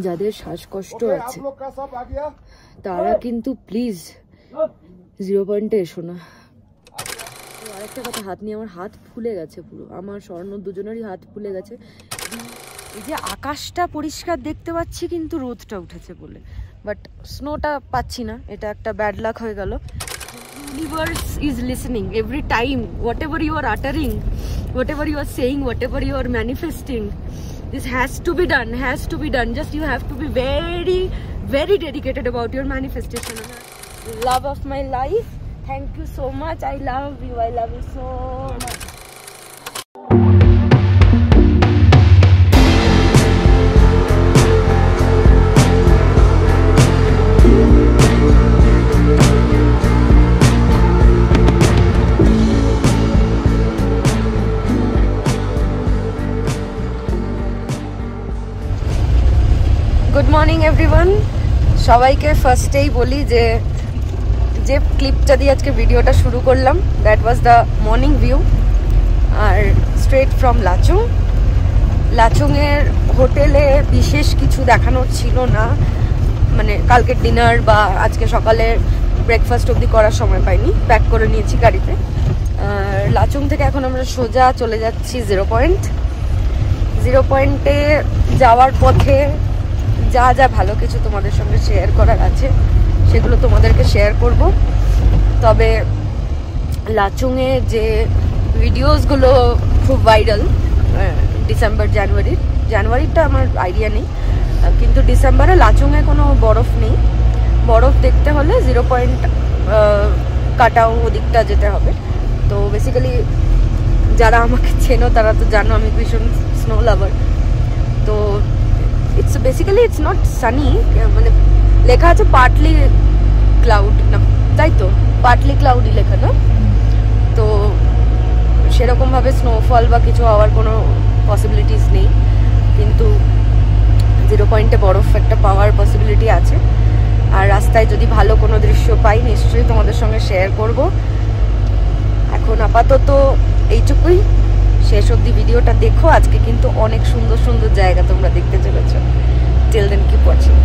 যাদের শ্বাসকষ্ট আছে তারা কিন্তু প্লিজ 0 পয়েন্টে এসো না। আরেকটা কথা, হাত নিয়ে আমার হাত ফুলে গেছে পুরো, আমার স্বর্ণ দুজনেরই হাত ফুলে গেছে। এই যে আকাশটা পরিষ্কার দেখতে পাচ্ছি কিন্তু রোদটা উঠেছে বলে, বাট স্নোটা পাচ্ছি না, এটা একটা ব্যাড লাক হয়ে গেল। Universe is listening every time, whatever you are uttering, whatever you are saying, whatever you are manifesting, this has to be done. Just you have to be very, very dedicated about your manifestation. Love of my life, thank you so much. I love you so much. Good morning everyone. সবাইকে ফার্স্টেই বলি যে ক্লিপটা দিয়ে আজকে ভিডিওটা শুরু করলাম, that was the morning view, আর স্ট্রেট ফ্রম লাচুংয়ের হোটেলে বিশেষ কিছু দেখানোর ছিল না, মানে কালকের ডিনার বা আজকে সকালের ব্রেকফাস্ট অবধি করার সময় পাইনি, প্যাক করে নিয়েছি গাড়িতে। আর লাচুং থেকে এখন আমরা সোজা চলে যাচ্ছি 0 পয়েন্টে। যাওয়ার পথে যা যা ভালো কিছু তোমাদের সঙ্গে শেয়ার করার আছে সেগুলো তোমাদেরকে শেয়ার করব। তবে লাচুংয়ে যে ভিডিওসগুলো খুব ভাইরাল ডিসেম্বর জানুয়ারিটা আমার আইডিয়া নেই, কিন্তু ডিসেম্বরে লাচুংয়ে কোনো বরফ নেই। বরফ দেখতে হলে 0 পয়েন্ট কাটাও ওদিকটা যেতে হবে। তো বেসিক্যালি যারা আমাকে চেনো তারা তো জানো আমি ভীষণ স্নো লাভার। তো it's not sunny, মানে লেখা আছে পার্টলি ক্লাউড না, তাই তো পার্টলি ক্লাউডই লেখা না, তো সেরকম ভাবে স্নোফল বা কিছু হওয়ার কোনো পসিবিলিটিস নেই, কিন্তু 0 পয়েন্টে বরফ একটা পাওয়ার পসিবিলিটি আছে। আর রাস্তায় যদি ভালো কোনো দৃশ্য পাই নিশ্চয়ই তোমাদের সঙ্গে শেয়ার করব। এখন আপাতত এইটুকুই, শেষ অবধি ভিডিওটা দেখো, আজকে কিন্তু অনেক সুন্দর সুন্দর জায়গা তোমরা দেখতে চলেছো। Till then keep watching.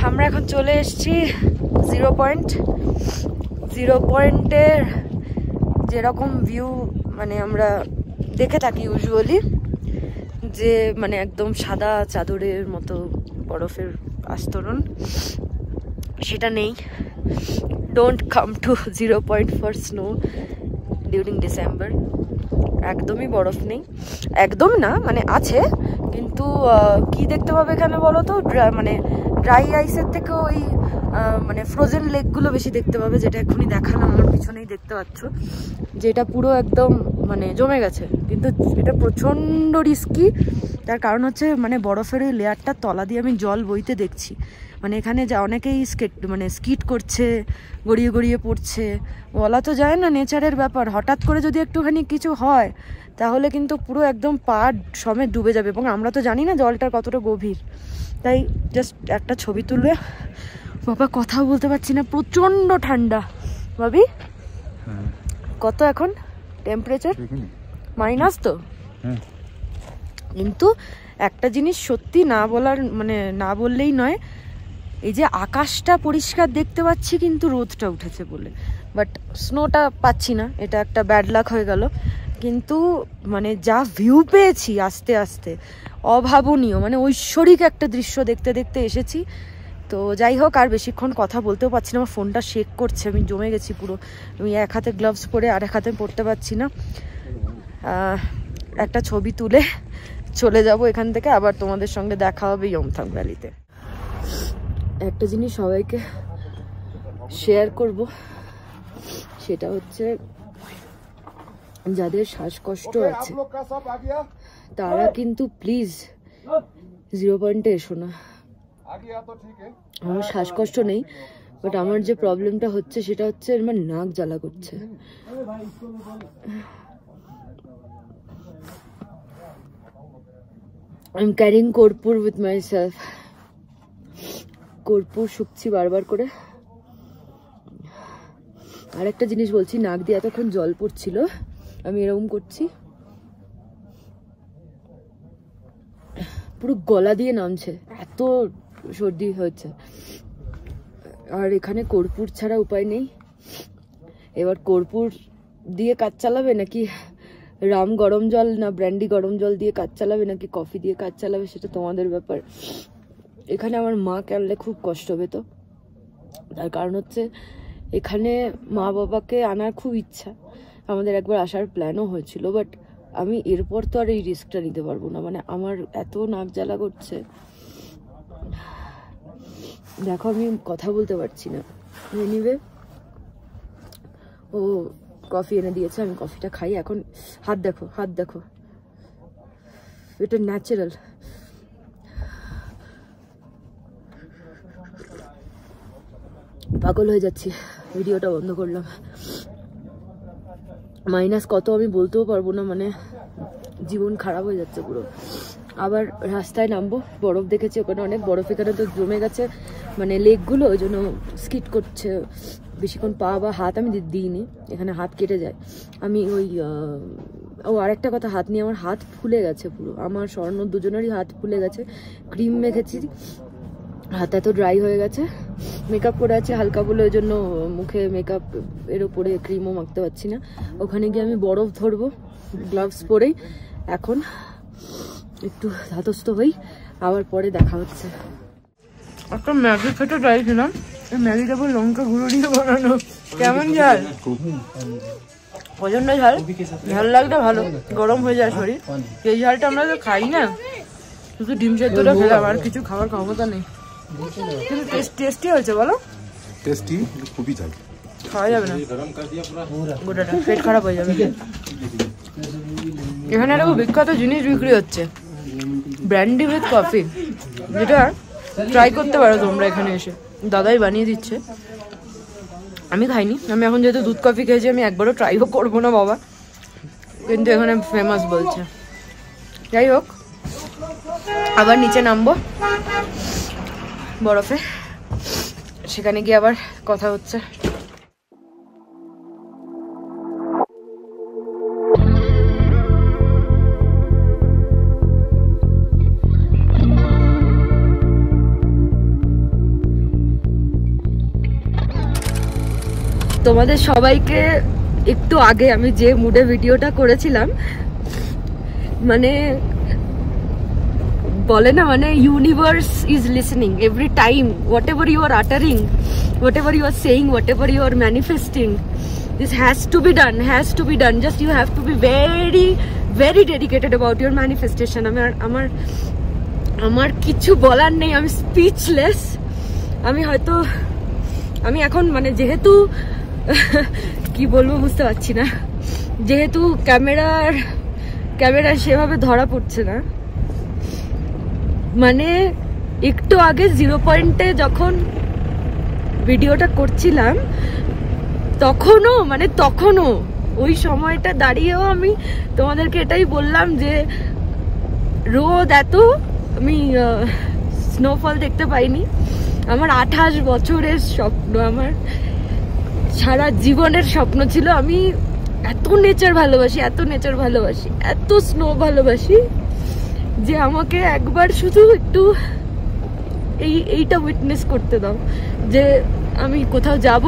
আমরা এখন চলে এসেছি 0 পয়েন্টের যেরকম ভিউ মানে আমরা দেখে থাকি ইউজুয়ালি, যে মানে একদম সাদা চাদরের মতো বরফের আস্তরণ, সেটা নেই। Don't come to 0 point for snow during December. একদমই বরফ নেই, একদম না, মানে আছে, কিন্তু কি দেখতে পাবে এখানে বলো তো, মানে ড্রাই আইসের থেকে ওই মানে ফ্রোজেন লেকগুলো বেশি দেখতে পাবে, যেটা এক্ষুনি দেখালাম আমার পিছনেই দেখতে পাচ্ছ, যেটা পুরো একদম মানে জমে গেছে। কিন্তু এটা প্রচণ্ড রিস্কি, তার কারণ হচ্ছে মানে বরফের ওই লেয়ারটার তলা দিয়ে আমি জল বইতে দেখছি। মানে এখানে যা অনেকেই স্কিট করছে, গড়িয়ে গড়িয়ে পড়ছে, বলা তো যায় না, নেচারের ব্যাপার, হঠাৎ করে যদি একটুখানি কিছু হয় তাহলে কিন্তু পুরো একদম পা সমেত ডুবে যাবে, এবং আমরা তো জানি না জলটার কতটা গভীর। তাই জাস্ট একটা ছবি তুলবে। বাবা কথাও বলতে পারছি না, প্রচণ্ড ঠান্ডা। ভাবি কত এখন টেম্পারেচার? মাইনাস তো। কিন্তু একটা জিনিস সত্যি না বলার, মানে না বললেই নয়, এই যে আকাশটা পরিষ্কার দেখতে পাচ্ছি কিন্তু রোদটা উঠেছে বলে, বাট স্নোটা পাচ্ছি না, এটা একটা ব্যাড লাক হয়ে গেল। কিন্তু মানে যা ভিউ পেয়েছি আস্তে আস্তে, অভাবনীয়, মানে ঐশ্বরিক একটা দৃশ্য দেখতে দেখতে এসেছি। তো যাই হোক, আর বেশিক্ষণ কথা বলতেও পারছি না, আমার ফোনটা শেক করছে, আমি জমে গেছি পুরো। আমি এক হাতে গ্লাভস পরে আর এক হাতে পরতে পারছি না। একটা ছবি তুলে চলে যাব এখান থেকে, আবার তোমাদের সঙ্গে দেখা হবে ইয়মথাং ভ্যালিতে। একটা জিনিস সবাইকে শেয়ার করব, সেটা হচ্ছে যাদের শ্বাসকষ্ট আছে তারা কিন্তু প্লিজ 0 পয়েন্টে এসো না। আমার শ্বাসকষ্ট নেই, বাট আমার যে প্রবলেমটা হচ্ছে সেটা হচ্ছে আমার নাক জ্বালা করছে। I'm carrying কর্পূর with myself. কর্পূর শুকছি বারবার করে। আর একটা জিনিস বলছি, নাক দিয়ে এতক্ষণ জল পড়ছিল, আমি এরকম করছি, পুরো গলা দিয়ে নামছে, এত সর্দি হয়েছে। আর এখানে কর্পূর ছাড়া উপায় নেই। এবার কর্পূর দিয়ে কাজ চালাবে নাকি রাম গরম জল না ব্র্যান্ডি গরম জল দিয়ে কাজ চালাবে নাকি কফি দিয়ে কাজ চালাবে, সেটা তোমাদের ব্যাপার। এখানে আমার মা আনলে খুব কষ্ট পেত, তার কারণ হচ্ছে এখানে মা বাবাকে আনার খুব ইচ্ছা, আমাদের একবার আসার প্ল্যানও হয়েছিল, বাট আমি এরপর তো আর এই রিস্কটা নিতে পারবো না। মানে আমার এত নাক জ্বালা করছে, দেখো আমি কথা বলতে পারছি না। এনিওয়ে, ও কফি এনে দিয়েছে, আমি কফিটা খাই এখন। হাত দেখো, হাত দেখো, এটা ন্যাচারাল। পাগল হয়ে যাচ্ছি, ভিডিওটা বন্ধ করলাম। মাইনাস কত আমি বলতেও পারবো না, মানে জীবন খারাপ হয়ে যাচ্ছে পুরো। আবার রাস্তায় নামবো, বরফ দেখেছি ওখানে অনেক বরফ, এখানে তো জমে গেছে মানে লেকগুলো, ওই জন্য স্কিট করছে। বেশিক্ষণ পা বা হাত আমি দিইনি, এখানে হাত কেটে যায়। আমি ওই আরেকটা কথা, হাত নিয়ে আমার হাত ফুলে গেছে পুরো, আমার স্বর্ণ দুজনেরই হাত ফুলে গেছে। ক্রিম মেখেছি, হাত এত ড্রাই হয়ে গেছে। মেকআপ করে আছে হালকা বলে, ওই জন্য মুখে মেকআপ এর উপরে ক্রিমও মাখতে পারছি না। ওখানে গিয়ে আমি বরফ ধরবো গ্লাভস পরেই। এখন একটু ধাতস্থ হই, আবার পরে দেখা হচ্ছে। একটা ম্যাগি খেতে চাইছিলাম, ম্যাগিটা পুরো লঙ্কা গুঁড়ো দিয়ে বানানো। কেমন ঝাল? প্রচন্ড ঝাল। ঝাল লাগলে ভালো, গরম হয়ে যায় শরীর। এই ঝালটা আমরা তো খাই না, শুধু ডিম সেদ্ধটা খেলাম, আর কিছু খাওয়ার ক্ষমতা নেই। কিন্তু টেস্টি হয়েছে বলো? টেস্টি, খুবই ঝাল। খাওয়া যাবে না গোটাটা, পেট খারাপ হয়ে যাবে। এখানে একটা বিখ্যাত জিনিস বিক্রি হচ্ছে, ব্র্যান্ডি উইথ কফি, যেটা ট্রাই করতে পারো তোমরা এখানে এসে। দাদাই বানিয়ে দিচ্ছে, আমি খাইনি। আমি এখন যেহেতু দুধ কফি খেয়েছি, আমি একবারও ট্রাইও করবো না বাবা, কিন্তু এখানে ফেমাস বলছে। যাই হোক, আবার নিচে নামবো বরফে, সেখানে গিয়ে আবার কথা হচ্ছে। তোমাদের সবাইকে একটু আগে আমি যে মুডে ভিডিওটা করেছিলাম, মানে বলে না মানে universe is listening every time, whatever you are uttering, whatever you are saying, whatever you are manifesting, this has to be done. Just you have to be very dedicated about your manifestation. আমার কিছু বলার নেই, আমি speechless. আমি এখন মানে যেহেতু কি বলবো বুঝতে পারছি না, যেহেতু ক্যামেরার সেভাবে ধরা পড়ছে না, মানে একটু আগে 0 পয়েন্টে যখন ভিডিওটা করছিলাম তখনও ওই সময়টা দাঁড়িয়েও আমি তোমাদেরকে এটাই বললাম যে রোদ এত, আমি স্নোফল দেখতে পাইনি। আমার 28 বছরের স্বপ্ন, আমার সারা জীবনের স্বপ্ন ছিল আমি এত নেচার ভালোবাসি, এত স্নো ভালোবাসি যে আমাকে একবার শুধু একটু এইটা উইটনেস করতে দাও যে আমি কোথাও যাব,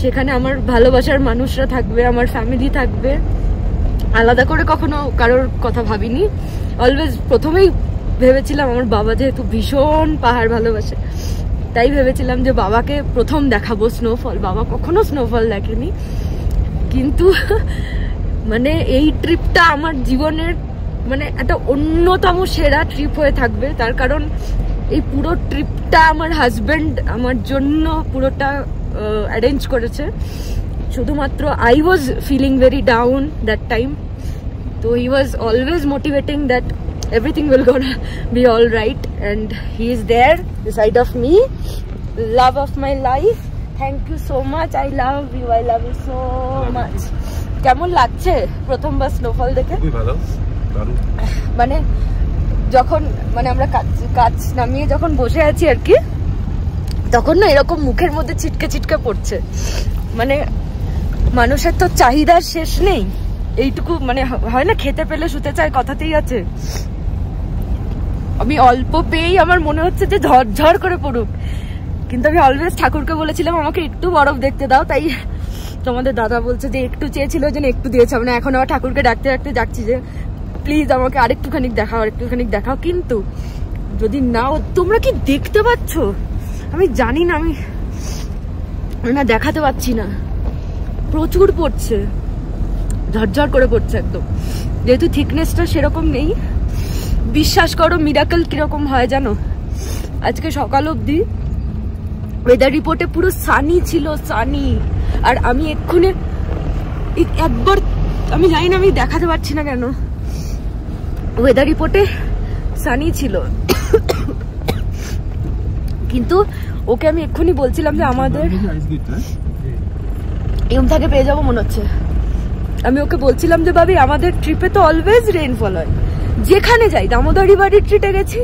সেখানে আমার ভালোবাসার মানুষরা থাকবে, আমার ফ্যামিলি থাকবে। আলাদা করে কখনো কারোর কথা ভাবিনি, অলওয়েজ প্রথমেই ভেবেছিলাম আমার বাবা যেহেতু ভীষণ পাহাড় ভালোবাসে, তাই ভেবেছিলাম যে বাবাকে প্রথম দেখাবো স্নোফল। বাবা কখনো স্নোফল দেখেনি, কিন্তু মানে এই ট্রিপটা আমার জীবনের মানে একটা অন্যতম সেরা ট্রিপ হয়ে থাকবে। তার কারণ এই পুরো ট্রিপটা আমার হাজব্যান্ড আমার জন্য পুরোটা অ্যারেঞ্জ করেছে। শুধুমাত্র I was feeling very down that time, তো he was always motivating that everything will gonna be all right, and he is there beside of me, love of my life. Thank you so much, I love you so much. কেমন লাগছে প্রথমবার snowfall দেখে? খুবই ভালো, দারুণ। মানে যখন মানে আমরা কাজ নামিয়ে যখন বসে আছি আর কি, তখন না এরকম মুখের মধ্যে ছিটকে পড়ছে। মানে মানুষের তো চাহিদার শেষ নেই, এইটুকু মানে হয় না খেতে পেলে শুতে চায়, কথাতেই আছে। আমি অল্প পেয়েই আমার মনে হচ্ছে যে ঝরঝর করে পড়ুক, কিন্তু আমি অলওয়েজ ঠাকুরকে বলেছিলাম আমাকে একটু বরফ দেখতে দাও, তাই তোমাদের দাদা বলছে যে একটু চেয়েছিল যে একটু দিয়েছে। মানে এখন আবার ঠাকুরকে ডাকতে যাচ্ছি যে প্লিজ আমাকে আরেকটুখানি দেখাও। কিন্তু যদি নাও, তোমরা কি দেখতে পাচ্ছ? আমি জানি না, আমি না দেখাতে পাচ্ছি না, প্রচুর পড়ছে, ঝরঝর করে পড়ছে একদম। যেহেতু থিকনেসটা সেরকম নেই, বিশ্বাস করো মিরাকল কিরকম হয় জানো, আজকে সকাল অবধি ওয়েদার রিপোর্টে পুরো সানি ছিল, সানি। আর আমি এক্ষুনি একবার, আমি জানি না আমি দেখাতে পারছি না কেন, ওয়েদার রিপোর্টে সানি ছিল, কিন্তু ওকে আমি এক্ষুনি বলছিলাম যে আমাদের এম থেকে পেয়ে যাবো মনে হচ্ছে। আমি ওকে বলছিলাম যে ভাবি আমাদের ট্রিপে তো অলওয়েজ রেইনফল হয়, যেখানে যাই, দামোদর রিভার রিট্রিটে গেছি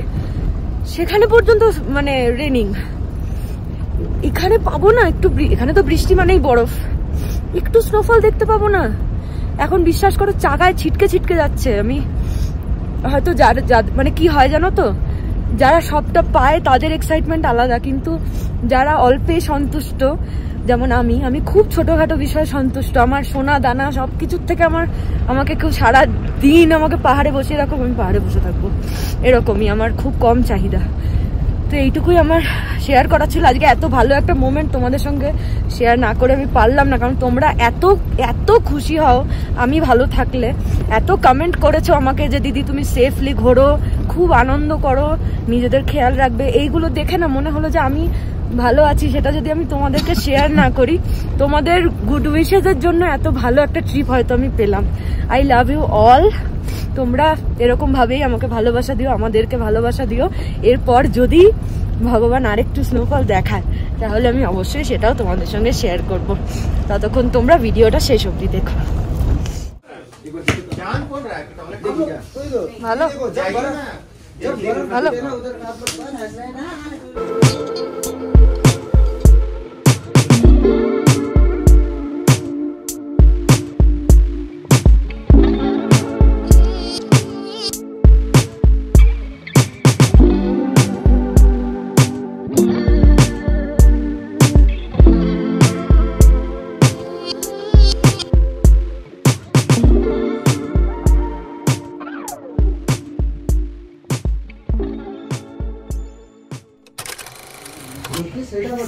সেখানে পর্যন্ত মানে রেনিং, এখানে পাবো না একটু, এখানে তো বৃষ্টি মানেই বরফ, একটু স্নোফল দেখতে পাবো না। এখন বিশ্বাস করো চাকায় ছিটকে যাচ্ছে। আমি হয়তো মানে কি হয় জানো তো, যারা সবটা পায় তাদের এক্সাইটমেন্ট আলাদা, কিন্তু যারা অল্পে সন্তুষ্ট, যেমন আমি খুব ছোটখাটো বিষয়ে সন্তুষ্ট। আমার সোনা দানা সবকিছুর থেকে আমাকে কেউ সারা দিন আমাকে পাহাড়ে বসিয়ে রাখো, আমি পাহাড়ে বসে থাকবো, এরকমই আমার খুব কম চাহিদা। তো এইটুকুই আমার শেয়ার করা ছিল আজকে। এত ভালো একটা মোমেন্ট তোমাদের সঙ্গে শেয়ার না করে আমি পারলাম না, কারণ তোমরা এত খুশি হও আমি ভালো থাকলে, এত কমেন্ট করেছো আমাকে যে দিদি তুমি সেফলি ঘোরো, খুব আনন্দ করো, নিজেদের খেয়াল রাখবে। এইগুলো দেখে না মনে হলো যে আমি ভালো আছি, সেটা যদি আমি তোমাদেরকে শেয়ার না করি, তোমাদের গুড উইশেসের জন্য এত ভালো একটা ট্রিপ হয়তো আমি পেলাম। I love you all. তোমরা এরকম ভাবেই আমাকে ভালোবাসা দিও, আমাদেরকে ভালোবাসা দিও। এরপর যদি ভগবান আরেকটু স্নোফল দেখায় তাহলে আমি অবশ্যই সেটাও তোমাদের সঙ্গে শেয়ার করব। ততক্ষণ তোমরা ভিডিওটা শেষ অবধি দেখো। ভালো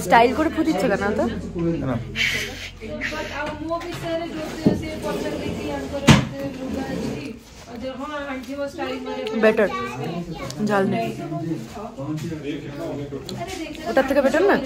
স্টাইল করে ফুটিচ্ছে কেন তো? না বেটার, ঝাল নেই, ওটার থেকে বেটার না?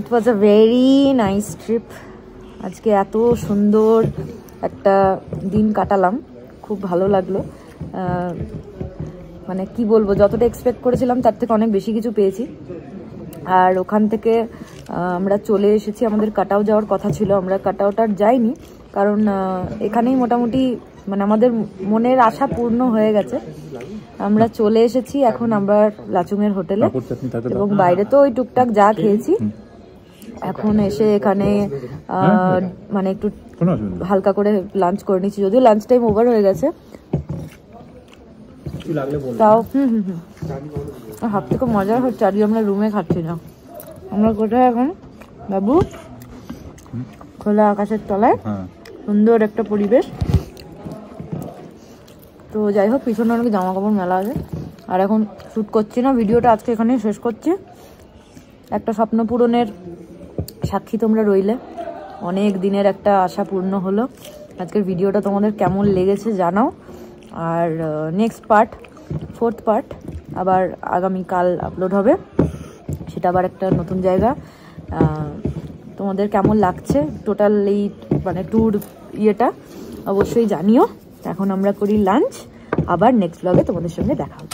ইট ওয়াজ আ ভেরি নাইস ট্রিপ। আজকে এত সুন্দর একটা দিন কাটালাম, খুব ভালো লাগলো। মানে কি বলবো, যতটা এক্সপেক্ট করেছিলাম তার থেকে অনেক বেশি কিছু পেয়েছি। আর ওখান থেকে আমরা চলে এসেছি, আমাদের কাটাও যাওয়ার কথা ছিল, আমরা কাটাওটার যাইনি কারণ এখানেই মোটামুটি মানে আমাদের মনের আশা পূর্ণ হয়ে গেছে। আমরা চলে এসেছি এখন আমরা লাচুংয়ের হোটেলে, এবং বাইরে তো ওই টুকটাক যা খেয়েছি, এখন এসে এখানে মানে একটু হালকা করে লাঞ্চ করে নিচ্ছি, যদিও লাঞ্চ টাইম ওভার হয়ে গেছে তাও। হাত থেকে মজা হচ্ছে, আজকে আমরা রুমে খাচ্ছি না। আমরা কোথায় এখন বাবু? খোলা আকাশের তলায়, সুন্দর একটা পরিবেশ। তো যাই হোক, পিছনে অনেক জামা কাপড় মেলা আছে। আর এখন শ্যুট করছি না, ভিডিওটা আজকে এখানেই শেষ করছি। একটা স্বপ্ন পূরণের সাক্ষী তোমরা রইলে, অনেক দিনের একটা আশা পূর্ণ হলো। আজকের ভিডিওটা তোমাদের কেমন লেগেছে জানাও। আর নেক্সট পার্ট, 4th পার্ট আবার আগামীকাল আপলোড হবে, সেটা আবার একটা নতুন জায়গা। তোমাদের কেমন লাগছে টোটাল এই মানে ট্যুর ইয়েটা অবশ্যই জানিও। এখন আমরা করি লাঞ্চ, আবার নেক্সট ব্লগে তোমাদের সঙ্গে দেখা হবে।